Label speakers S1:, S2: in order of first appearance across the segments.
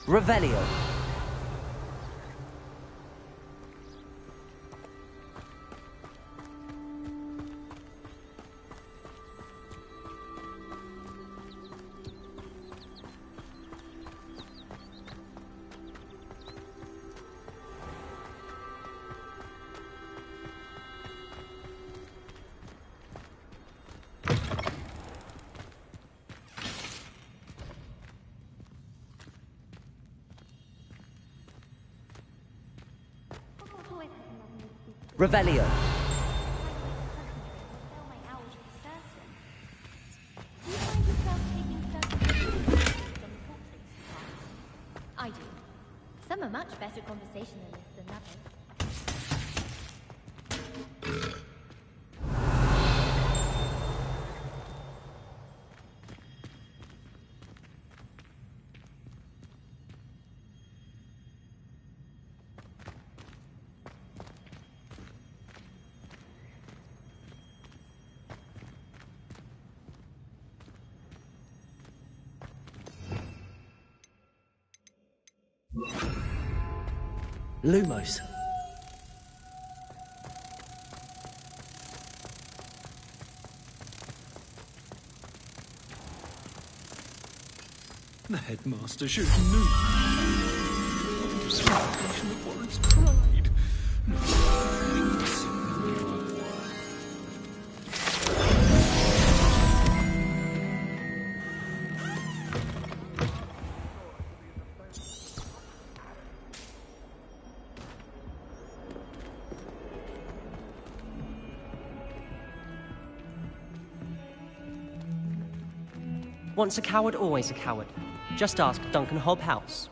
S1: Revelio. Revelio.
S2: I do. Some are much better conversationalists than others.
S1: Lumos.
S3: The headmaster should know. Discrimination that warrants pride.
S1: Once a coward, always a coward. Just ask Duncan Hobhouse.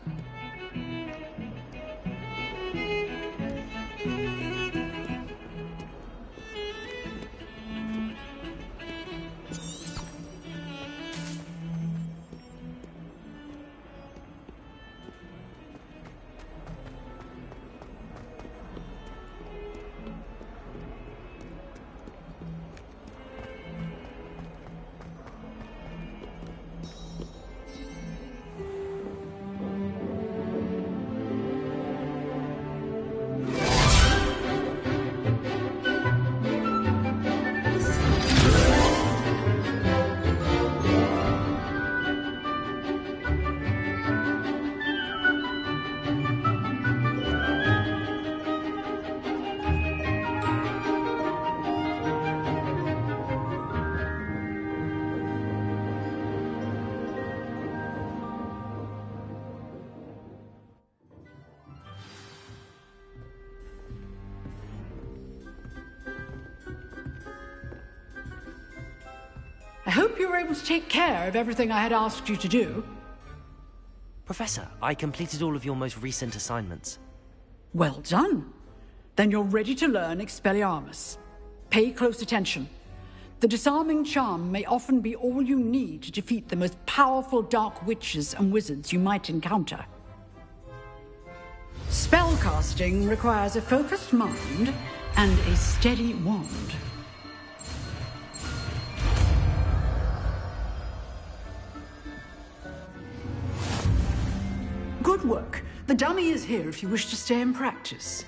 S4: I hope you were able to take care of everything I had asked you to do.
S1: Professor, I completed all of your most recent assignments.
S4: Well done. Then you're ready to learn Expelliarmus. Pay close attention. The disarming charm may often be all you need to defeat the most powerful dark witches and wizards you might encounter. Spellcasting requires a focused mind and a steady wand. Good work. The dummy is here if you wish to stay and practice.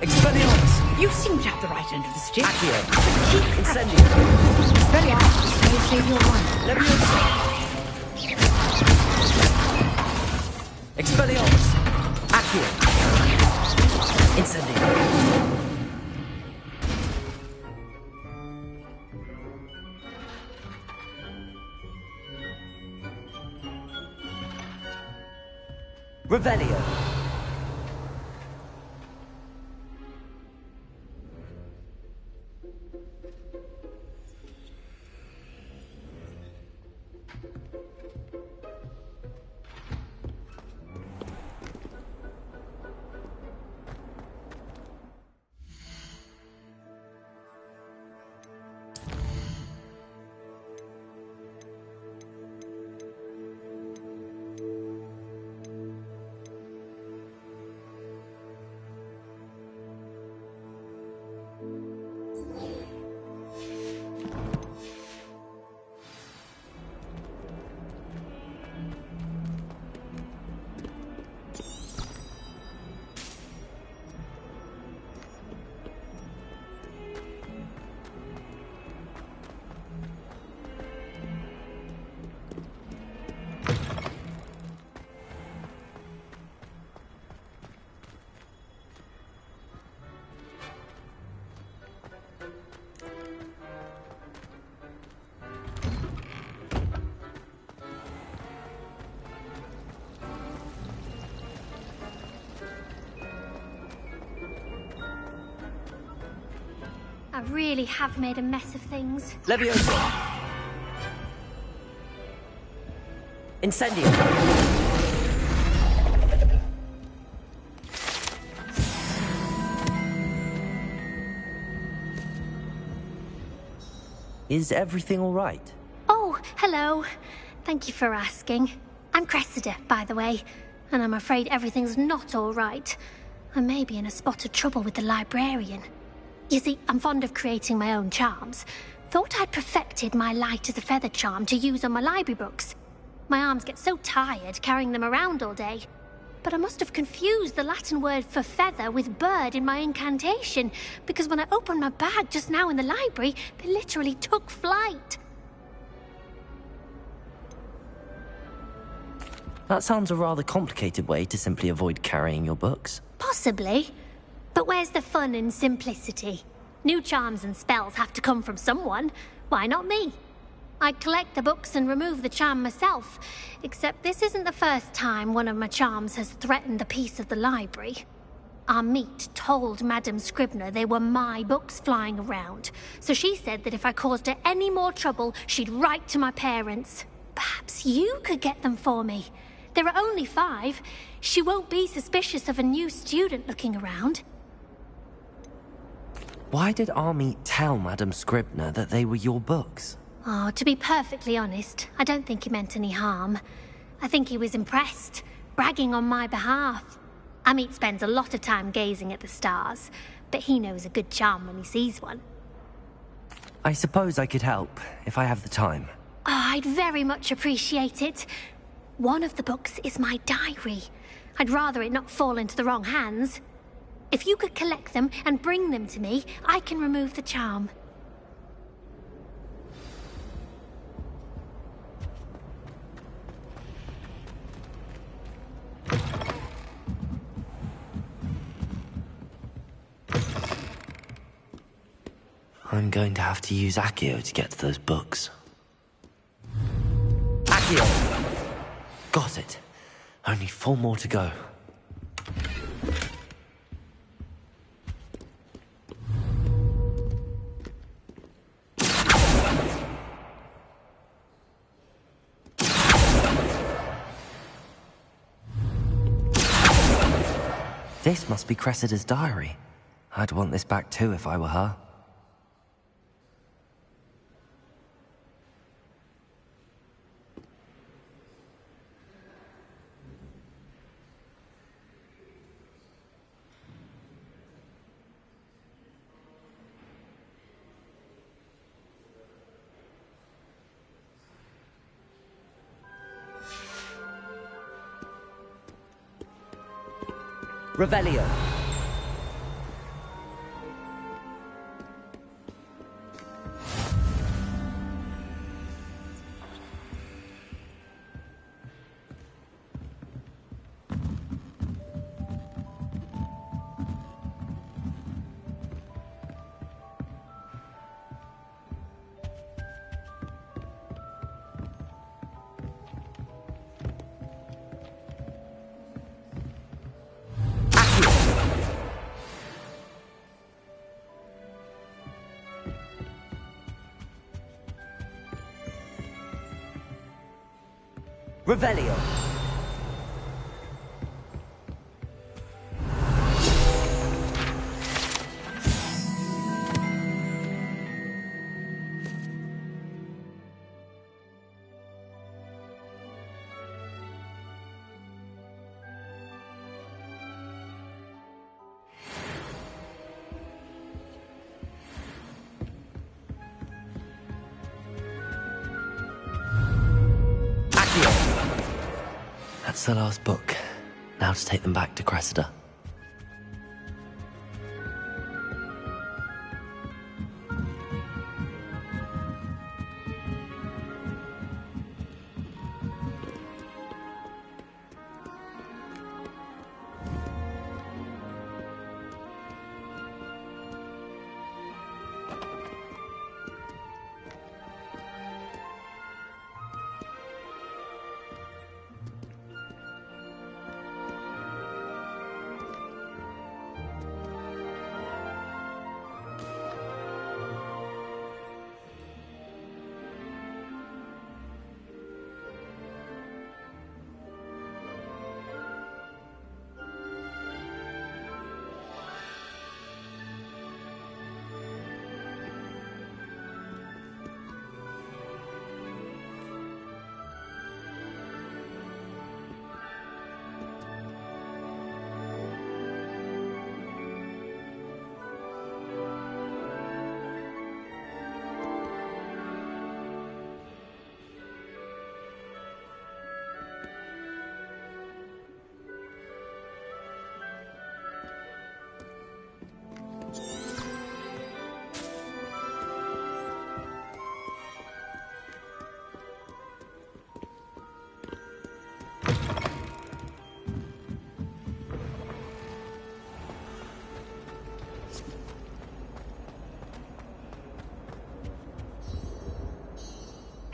S1: Expelliarmus!
S4: You seem to have the right end of the stick.
S1: Accio!
S4: Keep
S1: Incendio!
S4: Expelliarmus may save your life.
S1: Leviosa! Expelliarmus! Accio! Incendio! Revelio!
S2: really have made a mess of things.
S1: Leviosa! Incendio! Is everything all right?
S2: Oh, hello. Thank you for asking. I'm Cressida, by the way, and I'm afraid everything's not all right. I may be in a spot of trouble with the librarian. You see, I'm fond of creating my own charms. Thought I'd perfected my light as a feather charm to use on my library books. My arms get so tired carrying them around all day. But I must have confused the Latin word for feather with bird in my incantation, because when I opened my bag just now in the library, they literally took flight.
S1: That sounds a rather complicated way to simply avoid carrying your books.
S2: Possibly. But where's the fun in simplicity? New charms and spells have to come from someone. Why not me? I collect the books and remove the charm myself, except this isn't the first time one of my charms has threatened the peace of the library. Our meet told Madame Scribner they were my books flying around, so she said that if I caused her any more trouble, she'd write to my parents. Perhaps you could get them for me. There are only 5. She won't be suspicious of a new student looking around.
S1: Why did Army tell Madame Scribner that they were your books?
S2: Oh, to be perfectly honest, I don't think he meant any harm. I think he was impressed, bragging on my behalf. Amit spends a lot of time gazing at the stars, but he knows a good charm when he sees one.
S1: I suppose I could help, if I have the time.
S2: Oh, I'd very much appreciate it. One of the books is my diary. I'd rather it not fall into the wrong hands. If you could collect them and bring them to me, I can remove the charm.
S1: I'm going to have to use Accio to get to those books. Accio! Got it. Only 4 more to go. This must be Cressida's diary. I'd want this back too if I were her. Revelio. Revelio. That's the last book. Now to take them back to Cressida.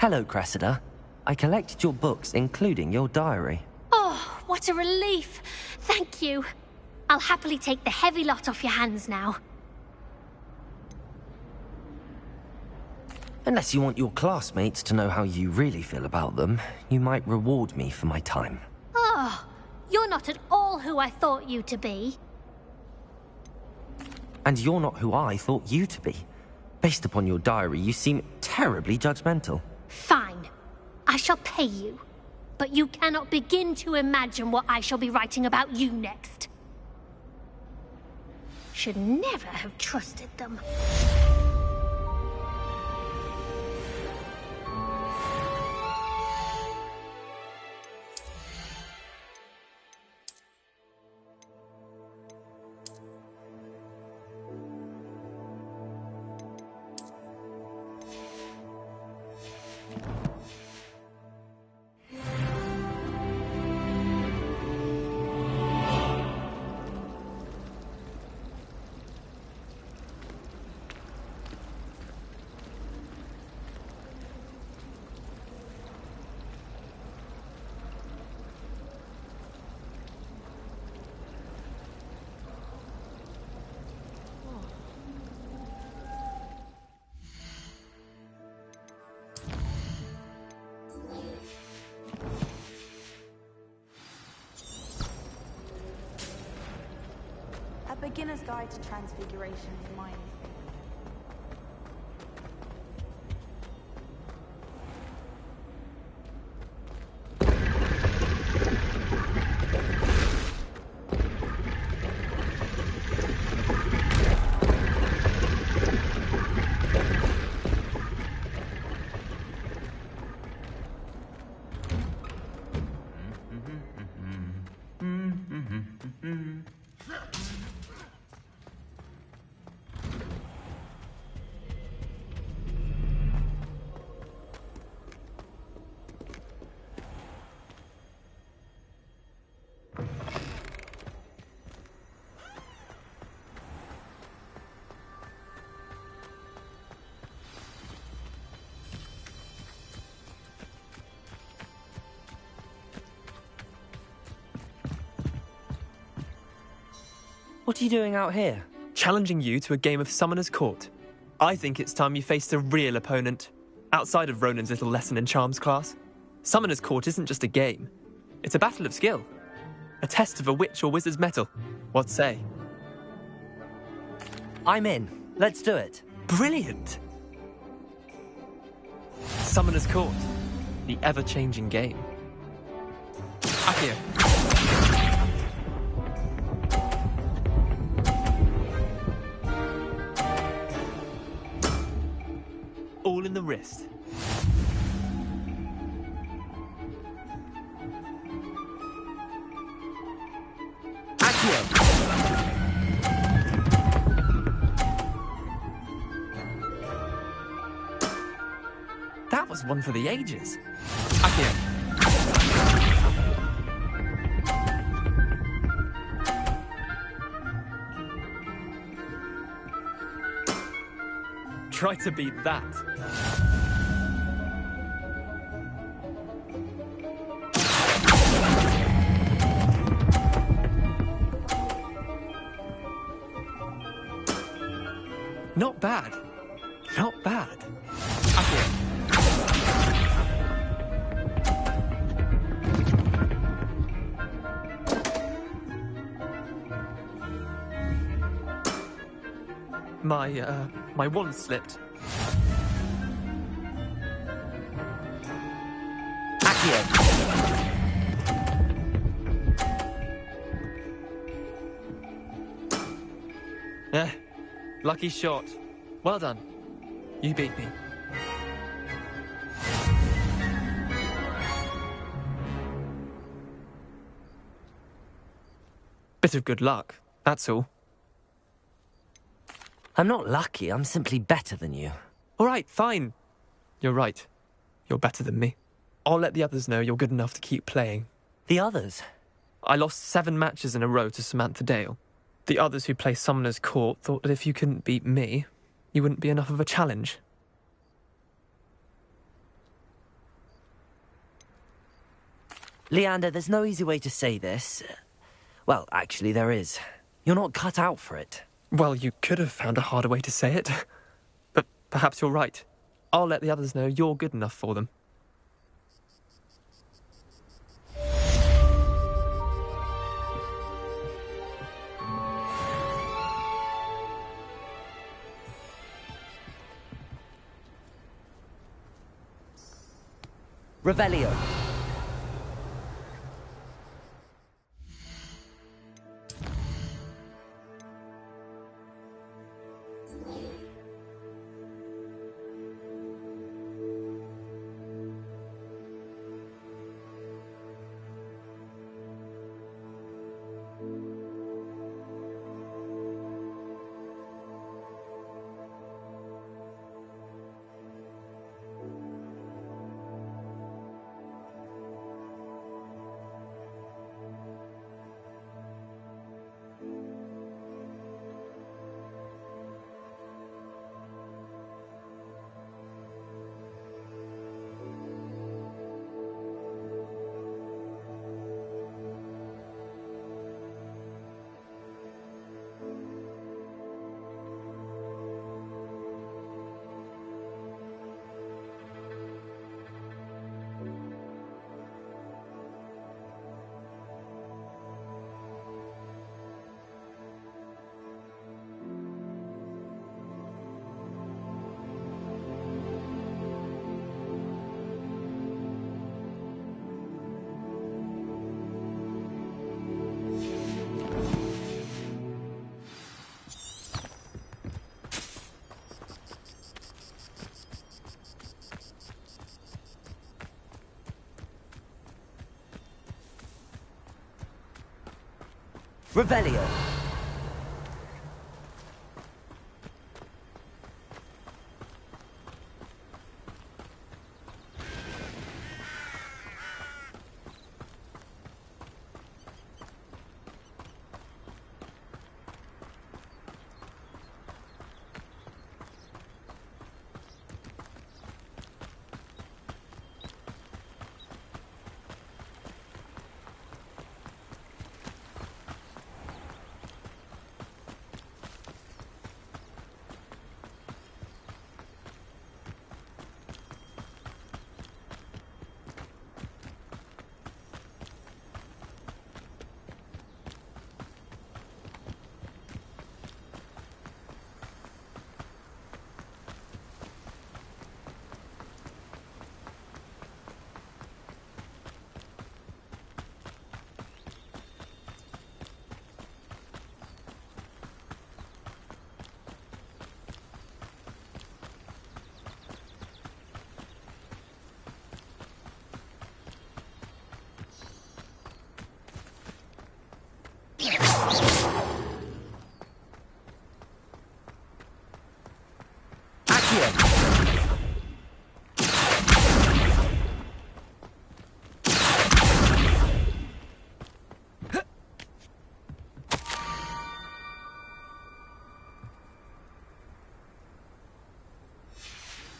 S5: Hello, Cressida. I collected your books, including your diary.
S2: Oh, what a relief. Thank you. I'll happily take the heavy lot off your hands now.
S5: Unless you want your classmates to know how you really feel about them, you might reward me for my time.
S2: Oh, you're not at all who I thought you to be.
S5: And you're not who I thought you to be. Based upon your diary, you seem terribly judgmental.
S2: Fine. I shall pay you. But you cannot begin to imagine what I shall be writing about you next. Should never have trusted them.
S6: A beginner's guide to transfiguration for mine.
S5: What are you doing out here?
S7: Challenging you to a game of Summoner's Court. I think it's time you faced a real opponent, outside of Ronan's little lesson in charms class. Summoner's Court isn't just a game. It's a battle of skill. A test of a witch or wizard's mettle. What say?
S5: I'm in. Let's do it.
S7: Brilliant! Summoner's Court. The ever-changing game. Accio. All in the wrist. Accio. That was one for the ages. Accio. Try to beat that. Not bad. Not bad. Accio. My wand slipped.
S5: Accio.
S7: Lucky shot. Well done. You beat me. Bit of good luck, that's all.
S5: I'm not lucky, I'm simply better than you.
S7: All right, fine. You're right. You're better than me. I'll let the others know you're good enough to keep playing.
S5: The others?
S7: I lost 7 matches in a row to Samantha Dale. The others who play Summoner's Court thought that if you couldn't beat me, you wouldn't be enough of a challenge.
S5: Leander, there's no easy way to say this. Well, actually, there is. You're not cut out for it.
S7: Well, you could have found a harder way to say it. But perhaps you're right. I'll let the others know you're good enough for them.
S5: Revelio. Revelio.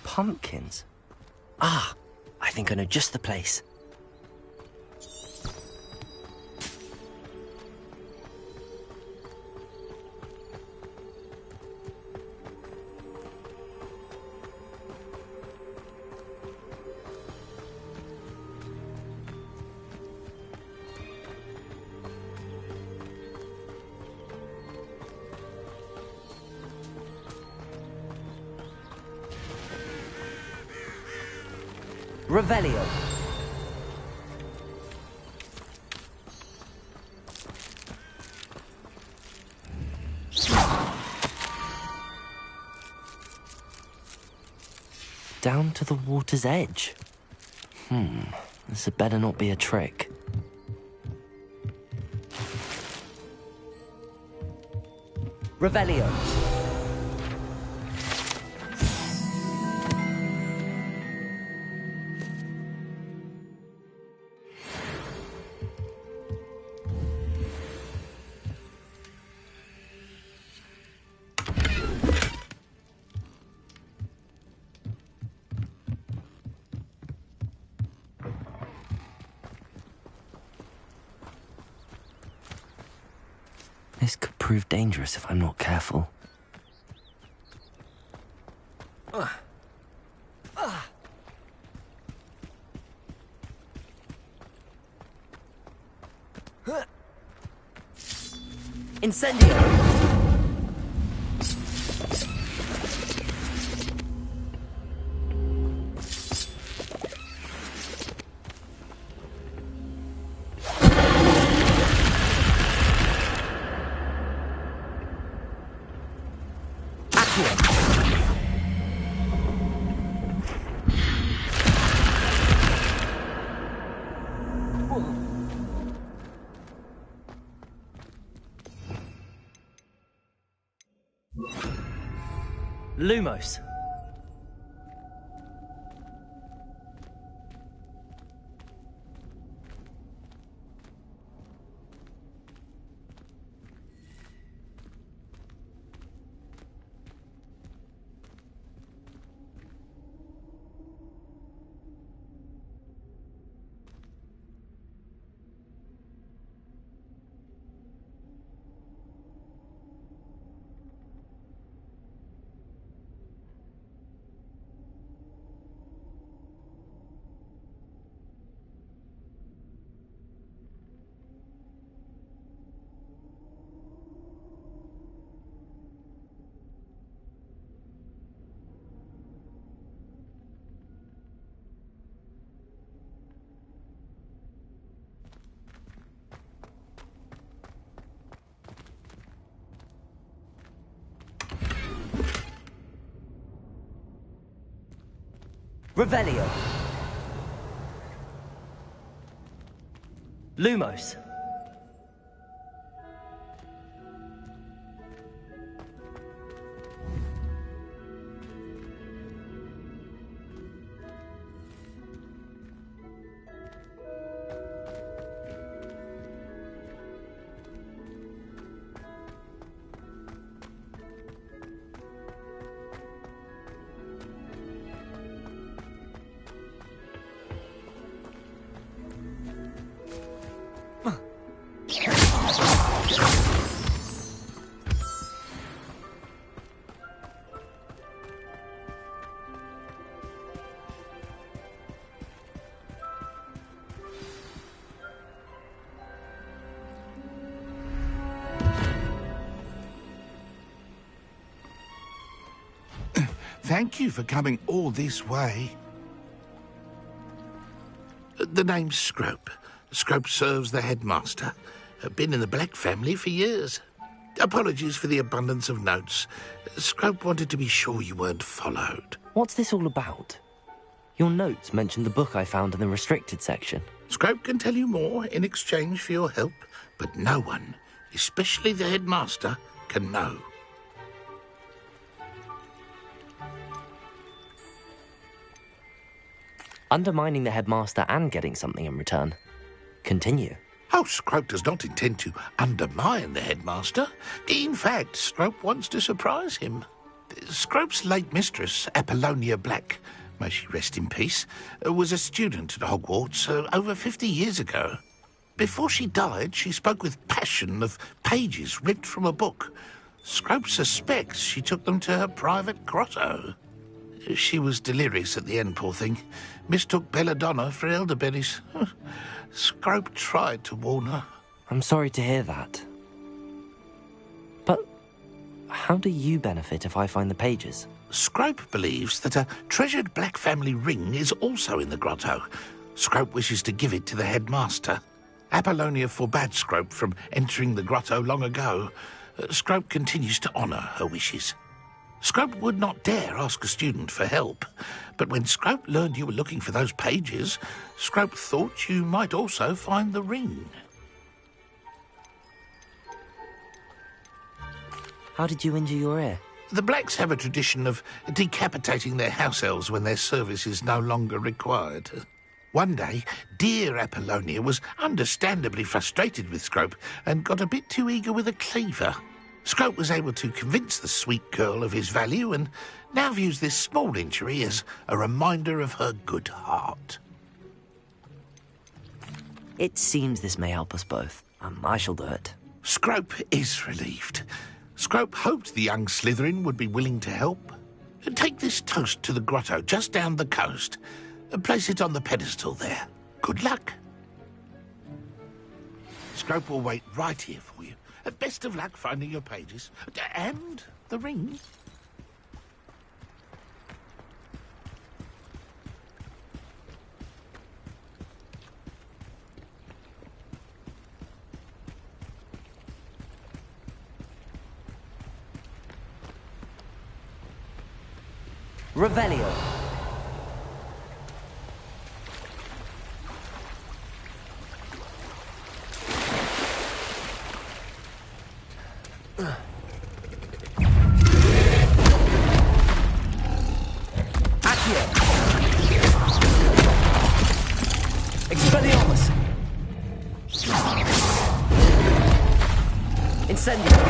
S5: Pumpkins? Ah, I think I know just the place. Revelio. Down to the water's edge. This had better not be a trick. Revelio. This could prove dangerous if I'm not careful. Incendio! Lumos. Revelio. Lumos.
S8: Thank you for coming all this way. The name's Scrope. Scrope serves the headmaster. Been in the Black family for years. Apologies for the abundance of notes. Scrope wanted to be sure you weren't followed.
S5: What's this all about? Your notes mentioned the book I found in the restricted section.
S8: Scrope can tell you more in exchange for your help, but no one, especially the headmaster, can know.
S5: Undermining the headmaster and getting something in return. Continue.
S8: Oh, Scrope does not intend to undermine the headmaster. In fact, Scrope wants to surprise him. Scrope's late mistress, Apollonia Black, may she rest in peace, was a student at Hogwarts over 50 years ago. Before she died, she spoke with passion of pages ripped from a book. Scrope suspects she took them to her private grotto. She was delirious at the end, poor thing. Mistook belladonna for elderberries. Scrope tried to warn her.
S5: I'm sorry to hear that. But how do you benefit if I find the pages?
S8: Scrope believes that a treasured Black family ring is also in the grotto. Scrope wishes to give it to the headmaster. Apollonia forbade Scrope from entering the grotto long ago. Scrope continues to honour her wishes. Scrope would not dare ask a student for help, but when Scrope learned you were looking for those pages, Scrope thought you might also find the ring.
S5: How did you injure your ear?
S8: The Blacks have a tradition of decapitating their house elves when their service is no longer required. One day, dear Apollonia was understandably frustrated with Scrope and got a bit too eager with a cleaver. Scrope was able to convince the sweet girl of his value and now views this small injury as a reminder of her good heart.
S5: It seems this may help us both. I shall do it.
S8: Scrope is relieved. Scrope hoped the young Slytherin would be willing to help. Take this toast to the grotto just down the coast. Place it on the pedestal there. Good luck. Scrope will wait right here for you. Best of luck finding your pages. And the ring.
S1: Revelio. Accio. Expelliarmus. Incendio.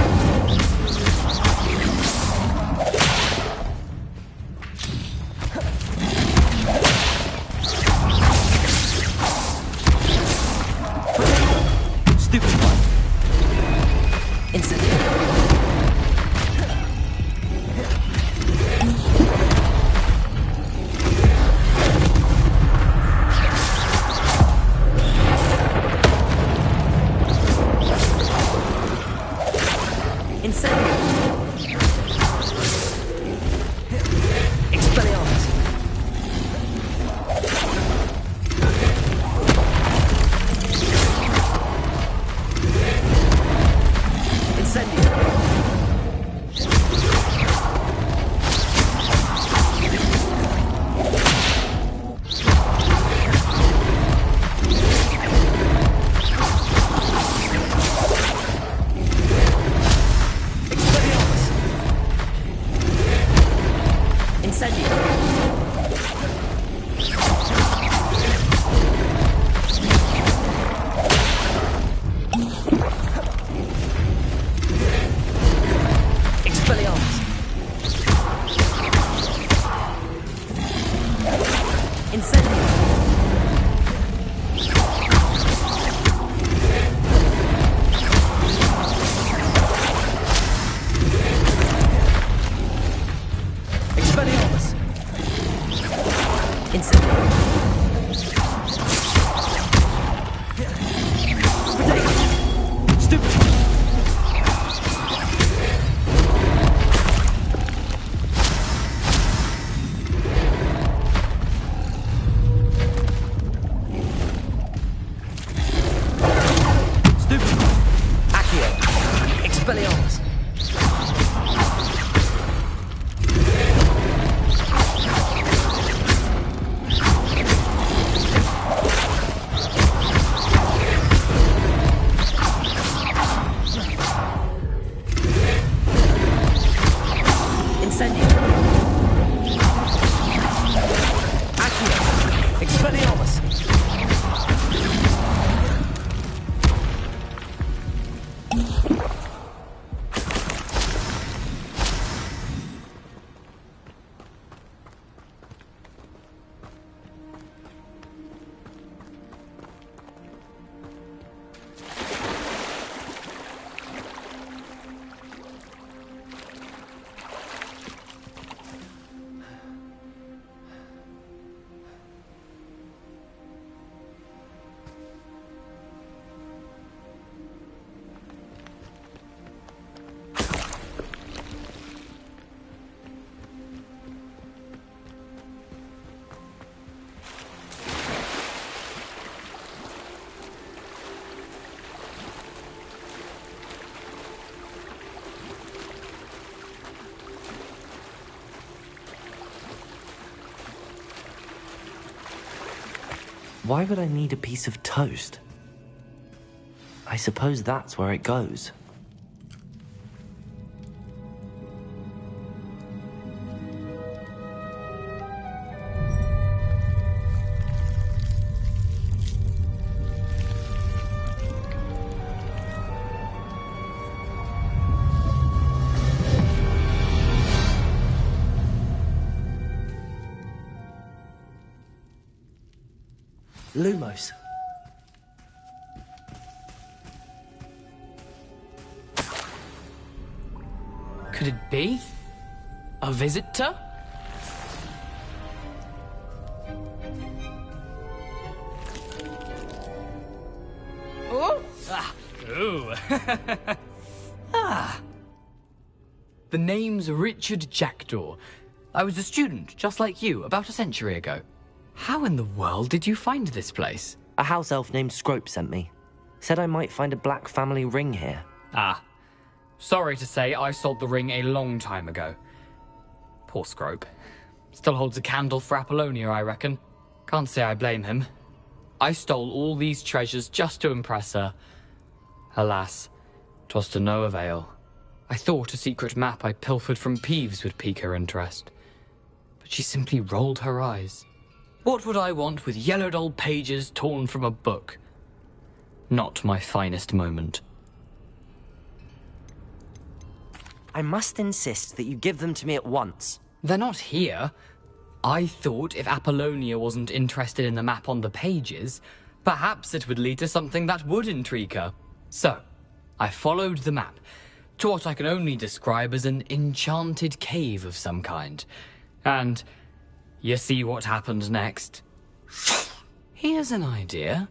S5: Why would I need a piece of toast? I suppose that's where it goes.
S1: Lumos.
S9: could it be? A visitor? Oh! Ah! Ooh! Ah! The name's Richard Jackdaw. I was a student, just like you, about a century ago. How in the world did you find this place?
S5: A house elf named Scrope sent me. Said I might find a black family ring here.
S9: Ah. Sorry to say, I sold the ring a long time ago. Poor Scrope. Still holds a candle for Apollonia, I reckon. Can't say I blame him. I stole all these treasures just to impress her. Alas, 'twas to no avail. I thought a secret map I pilfered from Peeves would pique her interest. But she simply rolled her eyes. What would I want with yellowed old pages torn from a book? Not my finest moment.
S1: I must insist that you give them to me at once.
S9: They're not here. I thought if Apollonia wasn't interested in the map on the pages, perhaps it would lead to something that would intrigue her. So, I followed the map to what I can only describe as an enchanted cave of some kind. And you see what happened next? Here's an idea.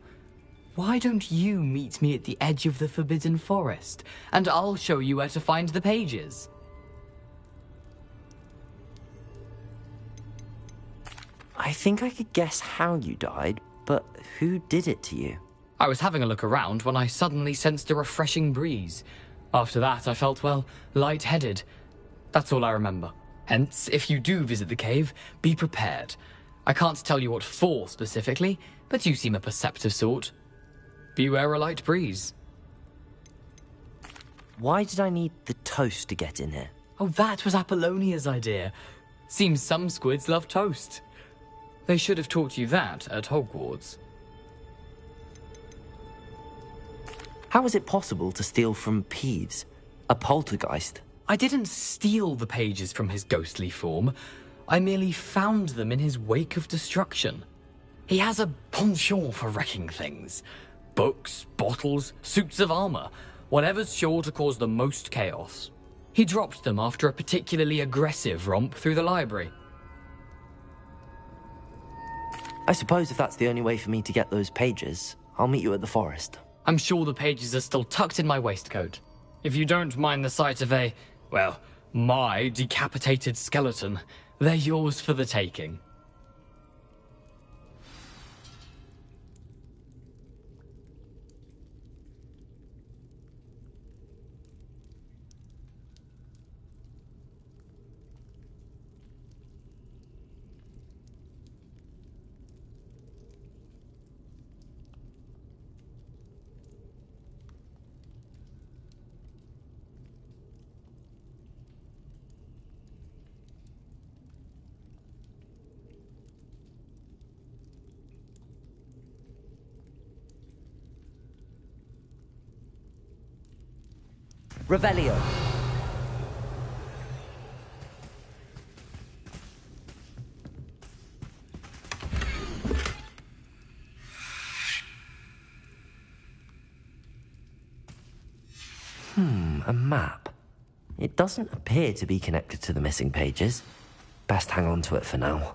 S9: Why don't you meet me at the edge of the Forbidden Forest, and I'll show you where to find the pages?
S1: I think I could guess how you died, but who did it to you?
S9: I was having a look around when I suddenly sensed a refreshing breeze. After that, I felt, well, lightheaded. That's all I remember. Hence, if you do visit the cave, be prepared. I can't tell you what for specifically, but you seem a perceptive sort. Beware a light breeze.
S1: Why did I need the toast to get in here?
S9: Oh, that was Apollonia's idea. Seems some squids love toast. They should have taught you that at Hogwarts.
S1: How is it possible to steal from Peeves, a poltergeist?
S9: I didn't steal the pages from his ghostly form. I merely found them in his wake of destruction. He has a penchant for wrecking things. Books, bottles, suits of armor, whatever's sure to cause the most chaos. He dropped them after a particularly aggressive romp through the library.
S1: I suppose if that's the only way for me to get those pages, I'll meet you at the forest.
S9: I'm sure the pages are still tucked in my waistcoat. If you don't mind the sight of a, well, my decapitated skeleton, they're yours for the taking.
S1: Revelio. A map. It doesn't appear to be connected to the missing pages. Best hang on to it for now.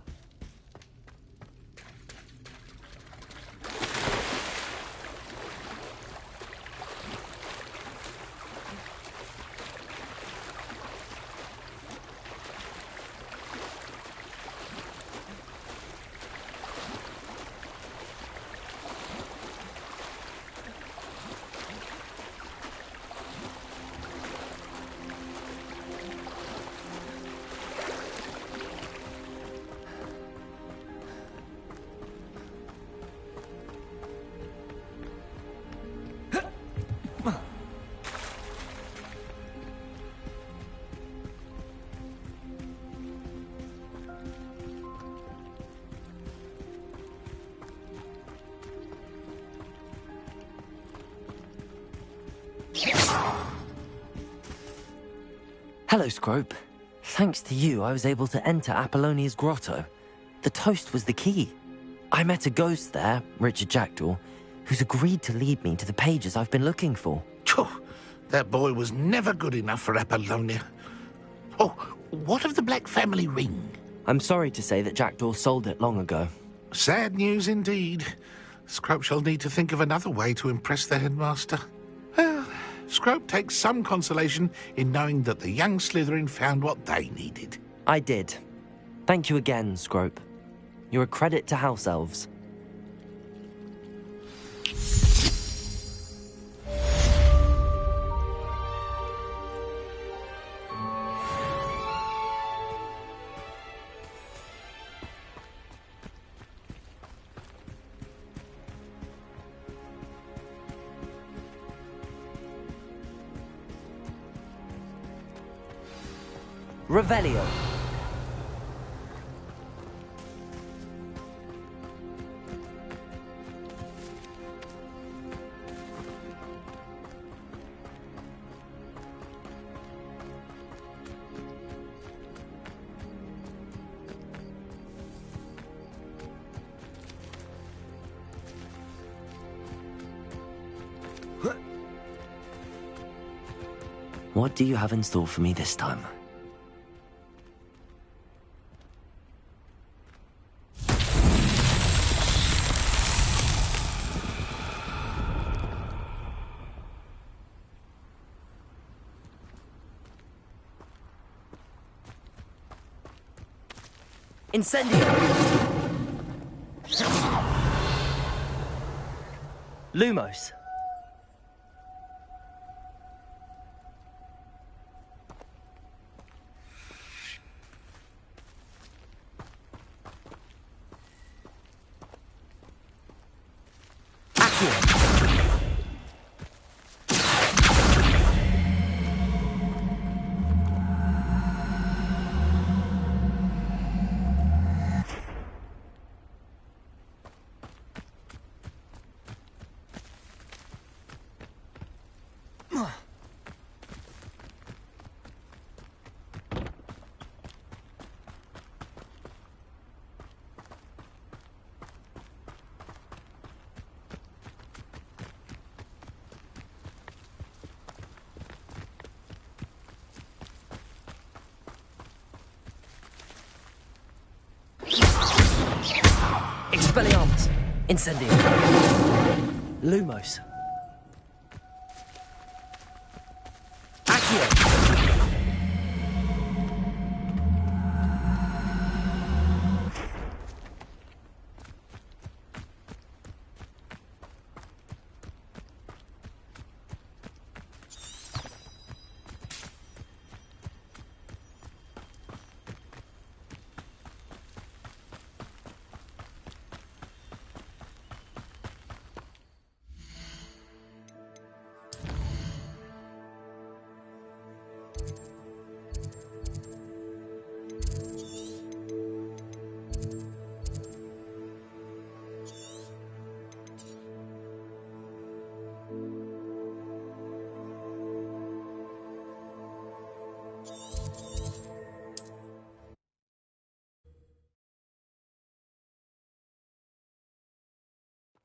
S1: Hello, Scrope. Thanks to you, I was able to enter Apollonia's grotto. The toast was the key. I met a ghost there, Richard Jackdaw, who's agreed to lead me to the pages I've been looking for.
S8: Phew, that boy was never good enough for Apollonia. Oh, what of the Black family ring?
S1: I'm sorry to say that Jackdaw sold it long ago.
S8: Sad news indeed. Scrope shall need to think of another way to impress the headmaster. Well, Scrope takes some consolation in knowing that the young Slytherin found what they needed.
S1: I did. Thank you again, Scrope. You're a credit to House Elves. Revelio. What do you have in store for me this time? Incendio! Lumos. Expelliarmus. Incendio. Lumos. Accio.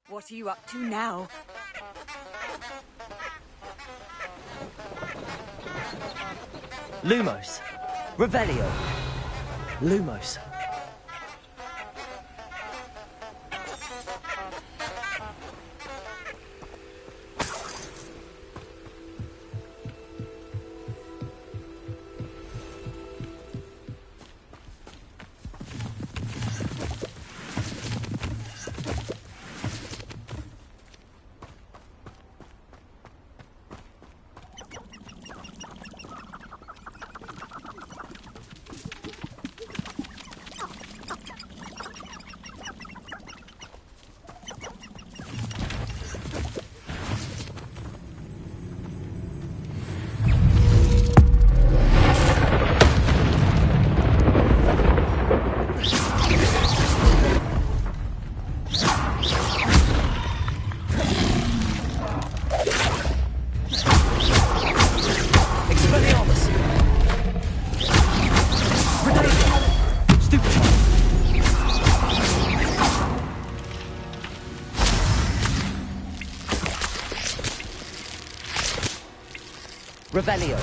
S10: What are you up to now?
S1: Lumos. Revelio. Lumos. Revelio.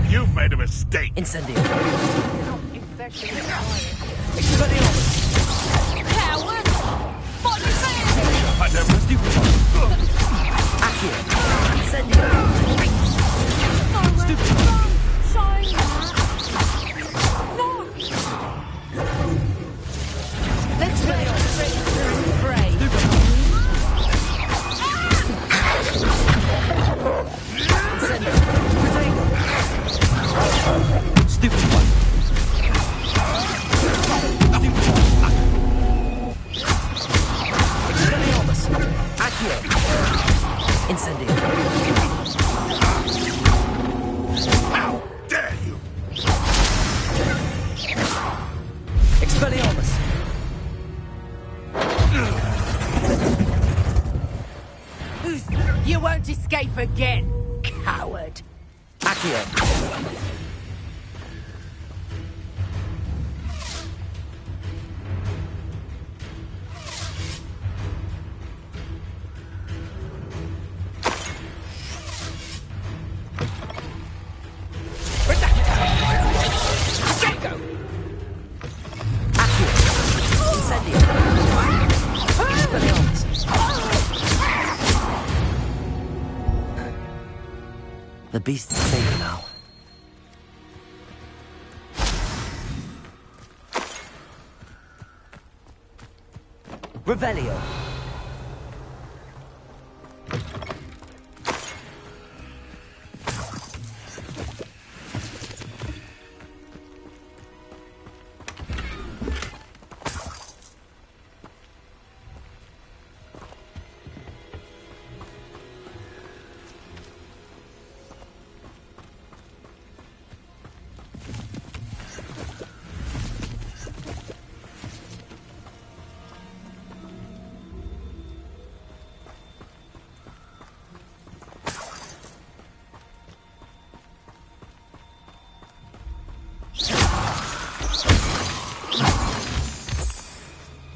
S8: You've made a mistake.
S1: Incendio.
S10: Coward! What do you say?
S8: I never stupid.
S1: Accio. Incendio. Stupid.
S10: Shine No! Let's play on pray.
S1: Stupid one. Expelliarmus. Accio. Incendio.
S8: How dare you?
S1: Expelliarmus.
S10: You won't escape again, coward.
S1: Accio. The beast is safe now. Revelio.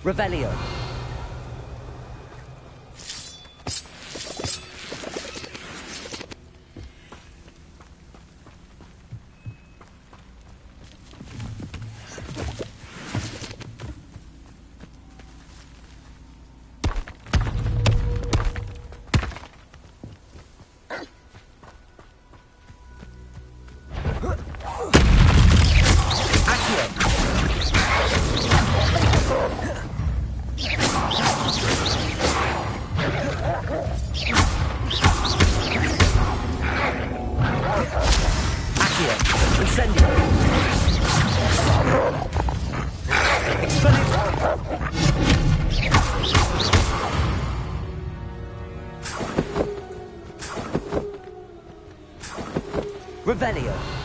S1: Revelio. Revelio.